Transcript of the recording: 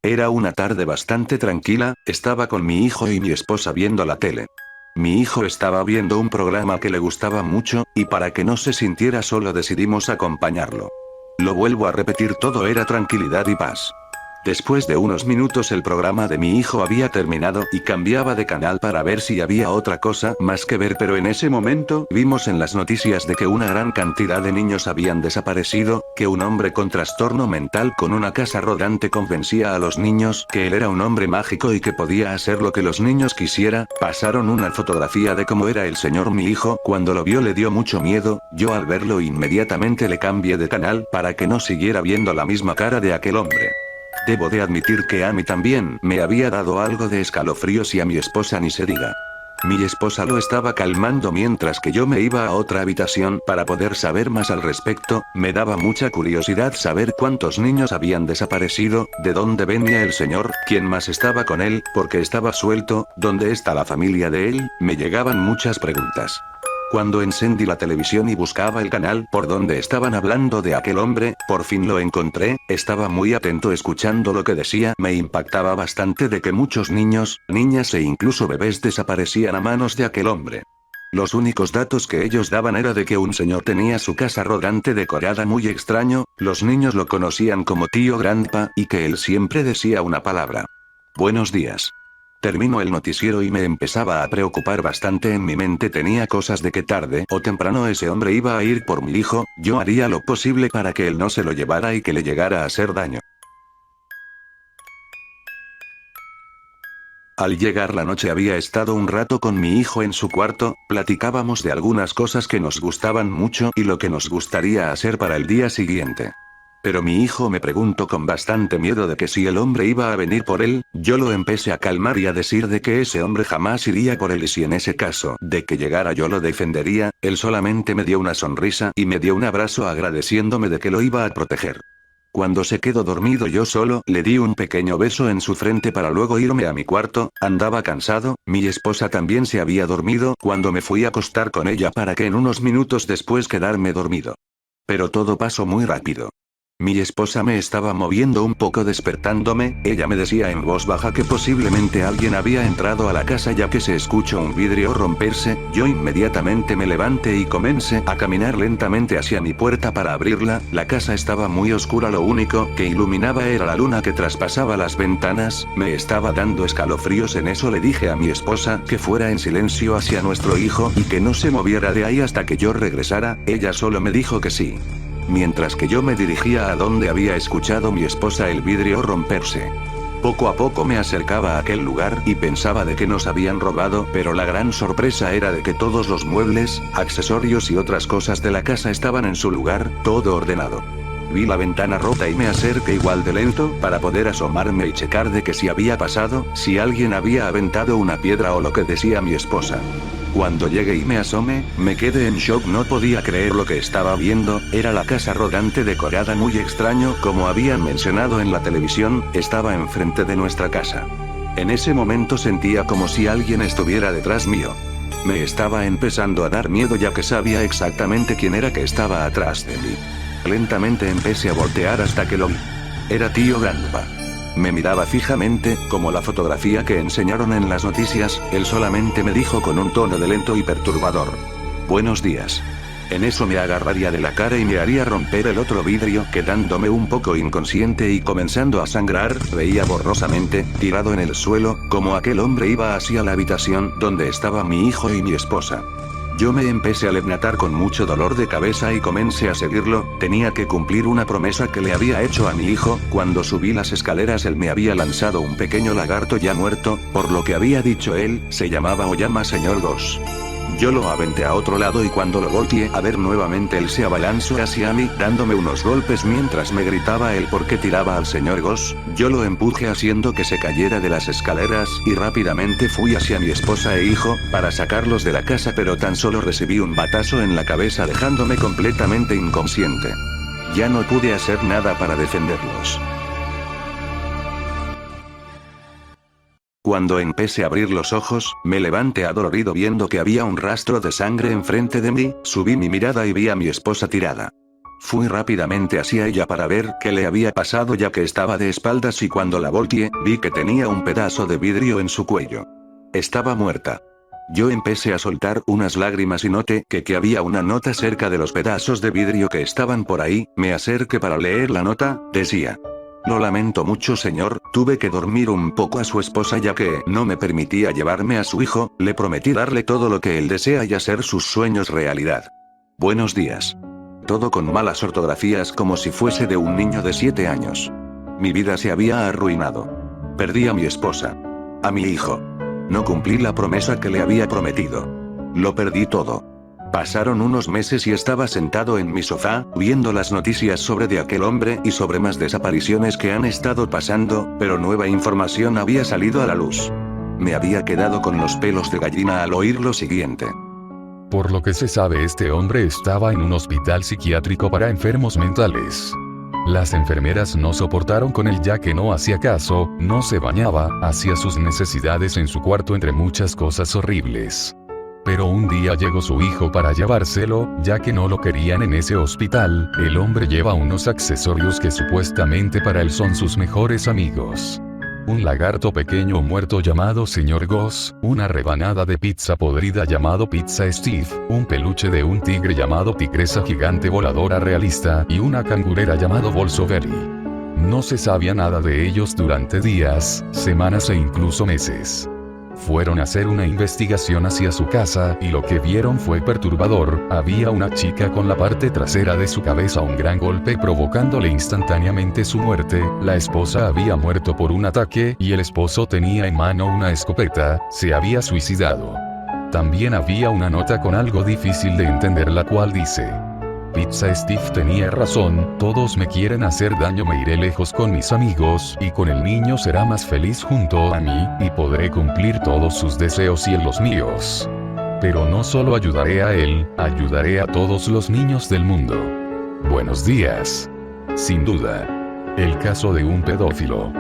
Era una tarde bastante tranquila, estaba con mi hijo y mi esposa viendo la tele. Mi hijo estaba viendo un programa que le gustaba mucho, y para que no se sintiera solo decidimos acompañarlo. Lo vuelvo a repetir, todo era tranquilidad y paz. Después de unos minutos el programa de mi hijo había terminado y cambiaba de canal para ver si había otra cosa más que ver, pero en ese momento vimos en las noticias de que una gran cantidad de niños habían desaparecido, que un hombre con trastorno mental con una casa rodante convencía a los niños que él era un hombre mágico y que podía hacer lo que los niños quisiera. Pasaron una fotografía de cómo era el señor. Mi hijo cuando lo vio le dio mucho miedo, yo al verlo inmediatamente le cambié de canal para que no siguiera viendo la misma cara de aquel hombre. Debo de admitir que a mí también me había dado algo de escalofríos y a mi esposa ni se diga. Mi esposa lo estaba calmando mientras que yo me iba a otra habitación para poder saber más al respecto. Me daba mucha curiosidad saber cuántos niños habían desaparecido, de dónde venía el señor, quién más estaba con él, por qué estaba suelto, dónde está la familia de él. Me llegaban muchas preguntas. Cuando encendí la televisión y buscaba el canal por donde estaban hablando de aquel hombre, por fin lo encontré. Estaba muy atento escuchando lo que decía. Me impactaba bastante de que muchos niños, niñas e incluso bebés desaparecían a manos de aquel hombre. Los únicos datos que ellos daban era de que un señor tenía su casa rodante decorada muy extraño, los niños lo conocían como tío Grandpa y que él siempre decía una palabra: buenos días. Terminó el noticiero y me empezaba a preocupar bastante. En mi mente tenía cosas de que tarde o temprano ese hombre iba a ir por mi hijo, yo haría lo posible para que él no se lo llevara y que le llegara a hacer daño. Al llegar la noche había estado un rato con mi hijo en su cuarto, platicábamos de algunas cosas que nos gustaban mucho y lo que nos gustaría hacer para el día siguiente. Pero mi hijo me preguntó con bastante miedo de que si el hombre iba a venir por él. Yo lo empecé a calmar y a decir de que ese hombre jamás iría por él y si en ese caso de que llegara yo lo defendería. Él solamente me dio una sonrisa y me dio un abrazo agradeciéndome de que lo iba a proteger. Cuando se quedó dormido yo solo le di un pequeño beso en su frente para luego irme a mi cuarto. Andaba cansado, mi esposa también se había dormido cuando me fui a acostar con ella para que en unos minutos después quedarme dormido. Pero todo pasó muy rápido. Mi esposa me estaba moviendo un poco despertándome. Ella me decía en voz baja que posiblemente alguien había entrado a la casa ya que se escuchó un vidrio romperse. Yo inmediatamente me levanté y comencé a caminar lentamente hacia mi puerta para abrirla. La casa estaba muy oscura, lo único que iluminaba era la luna que traspasaba las ventanas. Me estaba dando escalofríos. En eso le dije a mi esposa que fuera en silencio hacia nuestro hijo y que no se moviera de ahí hasta que yo regresara. Ella solo me dijo que sí. Mientras que yo me dirigía a donde había escuchado mi esposa el vidrio romperse. Poco a poco me acercaba a aquel lugar y pensaba de que nos habían robado, pero la gran sorpresa era de que todos los muebles, accesorios y otras cosas de la casa estaban en su lugar, todo ordenado. Vi la ventana rota y me acerqué igual de lento para poder asomarme y checar de que si había pasado, si alguien había aventado una piedra o lo que decía mi esposa. Cuando llegué y me asomé, me quedé en shock, no podía creer lo que estaba viendo. Era la casa rodante decorada muy extraño como habían mencionado en la televisión, estaba enfrente de nuestra casa. En ese momento sentía como si alguien estuviera detrás mío. Me estaba empezando a dar miedo ya que sabía exactamente quién era que estaba atrás de mí. Lentamente empecé a voltear hasta que lo vi. Era tío Grandpa. Me miraba fijamente, como la fotografía que enseñaron en las noticias. Él solamente me dijo con un tono de lento y perturbador: buenos días. En eso me agarraría de la cara y me haría romper el otro vidrio, quedándome un poco inconsciente y comenzando a sangrar. Veía borrosamente, tirado en el suelo, como aquel hombre iba hacia la habitación donde estaba mi hijo y mi esposa. Yo me empecé a levantar con mucho dolor de cabeza y comencé a seguirlo. Tenía que cumplir una promesa que le había hecho a mi hijo. Cuando subí las escaleras él me había lanzado un pequeño lagarto ya muerto, por lo que había dicho él, se llamaba Oyama Señor Ghost. Yo lo aventé a otro lado y cuando lo volteé a ver nuevamente él se abalanzó hacia mí dándome unos golpes mientras me gritaba el por qué tiraba al señor Ghost. Yo lo empujé haciendo que se cayera de las escaleras y rápidamente fui hacia mi esposa e hijo para sacarlos de la casa, pero tan solo recibí un batazo en la cabeza dejándome completamente inconsciente. Ya no pude hacer nada para defenderlos. Cuando empecé a abrir los ojos, me levanté adolorido viendo que había un rastro de sangre enfrente de mí. Subí mi mirada y vi a mi esposa tirada. Fui rápidamente hacia ella para ver qué le había pasado ya que estaba de espaldas y cuando la volteé, vi que tenía un pedazo de vidrio en su cuello. Estaba muerta. Yo empecé a soltar unas lágrimas y noté que había una nota cerca de los pedazos de vidrio que estaban por ahí, me acerqué para leer la nota, decía. Lo lamento mucho señor, tuve que dormir un poco a su esposa ya que no me permitía llevarme a su hijo, le prometí darle todo lo que él desea y hacer sus sueños realidad. Buenos días. Todo con malas ortografías como si fuese de un niño de 7 años. Mi vida se había arruinado. Perdí a mi esposa. A mi hijo. No cumplí la promesa que le había prometido. Lo perdí todo. Pasaron unos meses y estaba sentado en mi sofá, viendo las noticias sobre de aquel hombre y sobre más desapariciones que han estado pasando, pero nueva información había salido a la luz. Me había quedado con los pelos de gallina al oír lo siguiente. Por lo que se sabe, este hombre estaba en un hospital psiquiátrico para enfermos mentales. Las enfermeras no soportaron con él ya que no hacía caso, no se bañaba, hacía sus necesidades en su cuarto entre muchas cosas horribles. Pero un día llegó su hijo para llevárselo, ya que no lo querían en ese hospital. El hombre lleva unos accesorios que supuestamente para él son sus mejores amigos. Un lagarto pequeño muerto llamado Señor Goss, una rebanada de pizza podrida llamado Pizza Steve, un peluche de un tigre llamado Tigresa Gigante Voladora Realista y una cangurera llamado Bolsoverry. No se sabía nada de ellos durante días, semanas e incluso meses. Fueron a hacer una investigación hacia su casa y lo que vieron fue perturbador. Había una chica con la parte trasera de su cabeza un gran golpe provocándole instantáneamente su muerte. La esposa había muerto por un ataque y el esposo tenía en mano una escopeta, se había suicidado. También había una nota con algo difícil de entender la cual dice: Pizza Steve tenía razón, todos me quieren hacer daño, me iré lejos con mis amigos, y con el niño será más feliz junto a mí, y podré cumplir todos sus deseos y los míos. Pero no solo ayudaré a él, ayudaré a todos los niños del mundo. Buenos días. Sin duda. El caso de un pedófilo.